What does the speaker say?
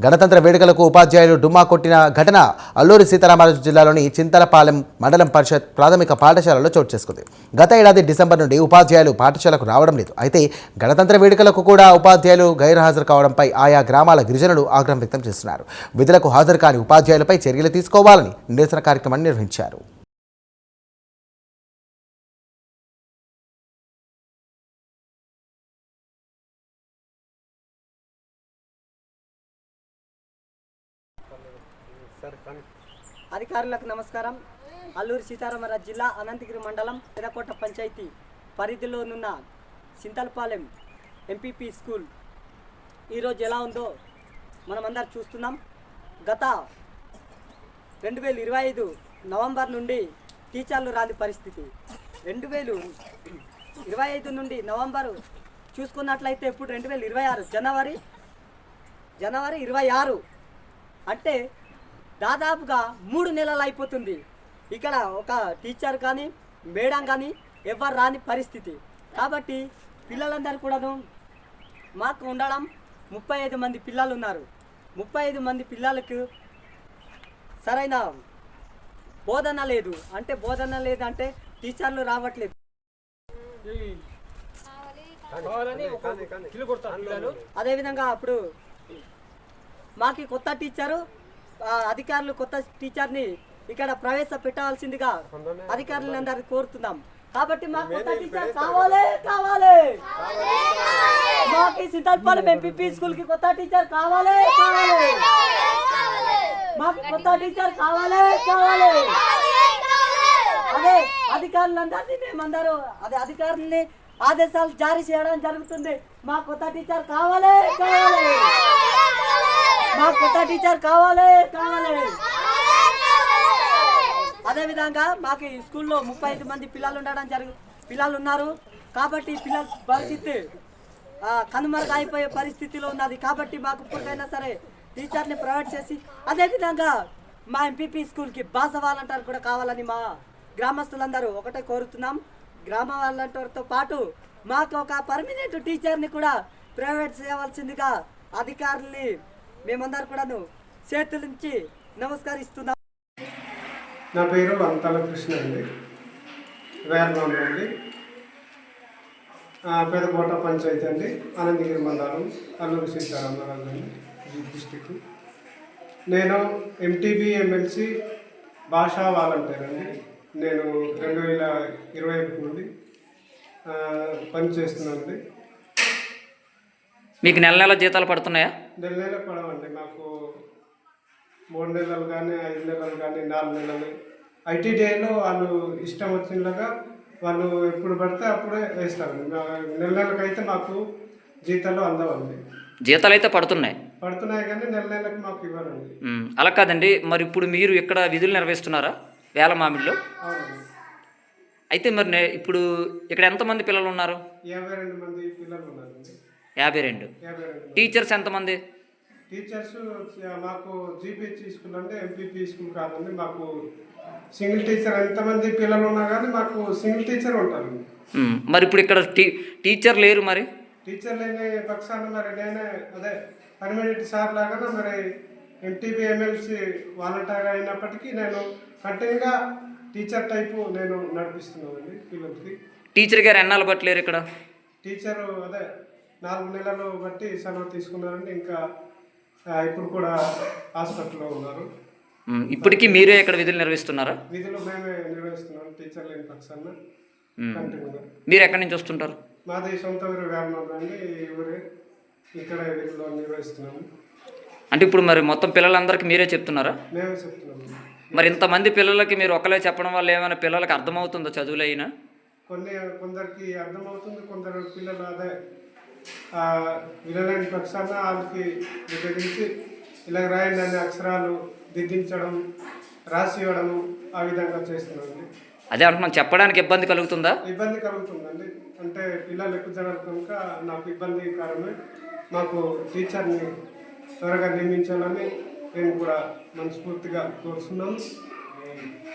గణతంత్ర వేడుకలకు ఉపాధ్యాయులు డుమ్మా కొట్టిన ఘటన అల్లూరి సీతారామరాజు జిల్లాలోని చింతలపాలెం మండలం పరిషత్ ప్రాథమిక పాఠశాలలో చోటు చేసుకుంది. గత ఏడాది డిసెంబర్ నుండి ఉపాధ్యాయులు పాఠశాలకు రావడం లేదు. అయితే గణతంత్ర వేడుకలకు కూడా ఉపాధ్యాయులు గైర్హాజరు కావడంపై ఆయా గ్రామాల గిరిజనులు ఆగ్రహం వ్యక్తం చేస్తున్నారు. విధులకు హాజరు కాని ఉపాధ్యాయులపై చర్యలు తీసుకోవాలని నిరసన కార్యక్రమాన్ని నిర్వహించారు. అధికారులకు నమస్కారం. అల్లూరి సీతారామరాజు జిల్లా అనంతగిరి మండలం పెదకోట పంచాయతీ పరిధిలోనున్న చింతలపాలెం ఎంపీపీ స్కూల్ ఈరోజు ఎలా ఉందో మనమందరం చూస్తున్నాం. గత 2025 నవంబర్ నుండి టీచర్లు రాని పరిస్థితి. 2025 నుండి నవంబరు చూసుకున్నట్లయితే ఇప్పుడు 2026 జనవరి 26 అంటే దాదాపుగా 3 నెలలు అయిపోతుంది. ఇక్కడ ఒక టీచర్ కానీ మేడం కానీ ఎవరు రాని పరిస్థితి. కాబట్టి పిల్లలందరూ కూడాను మాకు ఉండడం 35 మంది పిల్లలు ఉన్నారు. 35 మంది పిల్లలకు సరైన బోధన లేదు. అంటే టీచర్లు రావట్లేదు. అదేవిధంగా అప్పుడు మాకు కొత్త టీచరు అధికారులు కొత్త టీచర్ని ఇక్కడ ప్రవేశపెట్టవలసిందిగా అధికారులందరూ కోరుతున్నాం. కాబట్టి మాకు కొత్త టీచర్ కావాలి. మాకు చింతలపాలెం ఎంపీపీ స్కూల్ కి కొత్త టీచర్ కావాలి. మాకు కొత్త టీచర్ కావాలి. అదే అధికారులందరినీ మేమందరూ అధికారుల్ని ఆదేశాలు జారీ చేయడం జరుగుతుంది. మాకు కొత్త టీచర్ కావాలి. మాకు కొత్త టీచర్ కావాలి. అదేవిధంగా మాకు ఈ స్కూల్లో 35 మంది పిల్లలు ఉన్నారు. కాబట్టి పిల్లల పరిస్థితి కనుమరుగైపోయే పరిస్థితిలో ఉన్నది. కాబట్టి మాకు ఇప్పటికైనా సరే టీచర్ని ప్రొవైడ్ చేసి అదేవిధంగా మా ఎంపీపీ స్కూల్కి భాష వాలంటీర్ కూడా కావాలని మా గ్రామస్తులందరూ ఒకటే కోరుతున్నాం. గ్రామ వాలంటీర్తో పాటు మాకు ఒక పర్మనెంట్ టీచర్ని కూడా ప్రొవైడ్ చేయవలసిందిగా అధికారుల్ని మేమందరూ కూడాను చేతులుంచి నమస్కరిస్తున్నాం. నా పేరు అంతాల కృష్ణ అండి. వేర్నాం అండి, పెదకోట పంచాయతీ అండి, అనంతగిరి మండలం, అల్లూరి సీతారామరాజు అండి, డిస్టిక్. నేను ఎంటీబీ ఎమ్మెల్సీ భాషా వాలంటీర్ అండి. నేను 2021 నుండి పనిచేస్తున్నానండి. మీకు నెల జీతాలు పడుతున్నాయా? నెల పడవండి. మాకు 3 నెలలు కానీ 5 నెలలు కానీ 4 నెలలు ఐటీ డేలో వాళ్ళు ఇష్టం వచ్చినలాగా వాళ్ళు ఎప్పుడు పడితే అప్పుడే వేస్తారండి. నెలకైతే మాకు జీతాలు అందవండి. జీతాలు అయితే పడుతున్నాయి కానీ నెలకి మాకు ఇవ్వరండి. అలా కాదండి, మరి ఇప్పుడు మీరు ఇక్కడ విధులు నిర్వహిస్తున్నారా వేలమామిడిలో? అవునండి. అయితే మరి ఇప్పుడు ఇక్కడ ఎంతమంది పిల్లలు ఉన్నారు? 52 మంది పిల్లలు ఉన్నారండి. 52. టీచర్స్ ఎంతమంది? టీచర్స్ మాకు జీపీహెచ్ స్కూల్ అంటే ఎంపీపీ స్కూల్ కాదండి. మాకు సింగిల్ టీచర్ ఎంతమంది పిల్లలు ఉన్నా కానీ మాకు సింగిల్ టీచర్ ఉంటారు. మరి ఇప్పుడు ఇక్కడ టీచర్ లేరు. మరి టీచర్ లేని పక్షాన మరి నేనే అదే పర్మనెంట్ సార్ లాగా మరి ఎంటీబీ ఎమ్మెల్సీ వాలంటీర్ అయినప్పటికీ నేను కంటిన్యూగా టీచర్ టైపు నేను నడిపిస్తున్నానండి పిల్లలకి. టీచర్ గారు ఎన్నాళ్ళు పట్టలేరు ఇక్కడ? టీచరు అదే 4 నెలలు బట్టి సెలవు తీసుకున్నారండి. ఇంకా ఇప్పుడు కూడా హాస్పిటల్లో ఉన్నారు. ఇప్పటికీ మీరే ఇక్కడ విధులు నిర్వహిస్తున్నారా? విధులు మేమే నిర్వహిస్తున్నాం టీచర్ లేని పక్షాన కంటిన్యూగా. మీరు ఎక్కడి నుంచి వస్తుంటారు? మాది సొంత ఊరు వేర్నాం అండి. ఈ ఊరే ఇక్కడ విధులు నిర్వహిస్తున్నాము. అంటే ఇప్పుడు మరి మొత్తం పిల్లలందరికీ మీరే చెప్తున్నారా? మేమే చెప్తున్నాము. మరి ఇంతమంది పిల్లలకి మీరు ఒకలే చెప్పడం వల్ల ఏమైనా పిల్లలకి అర్థమవుతుందో చదువులు అయినా? కొందరికి అర్థమవుతుంది, కొందరు పిల్లలు అదే వినలేని పక్షాన వాళ్ళకి విభజించి ఇలా రాయండి అనే అక్షరాలు దిద్దించడం, రాసి ఇవ్వడము ఆ విధంగా చేస్తున్నామండి. అదే అంటున్నాను, చెప్పడానికి ఇబ్బంది కలుగుతుందా? ఇబ్బంది కలుగుతుందండి. అంటే పిల్లలు ఎక్కువ జనాలు కనుక నాకు ఇబ్బందికరమే. మాకు టీచర్ని త్వరగా నియమించాలని మేము కూడా మనస్ఫూర్తిగా కోరుతున్నాము.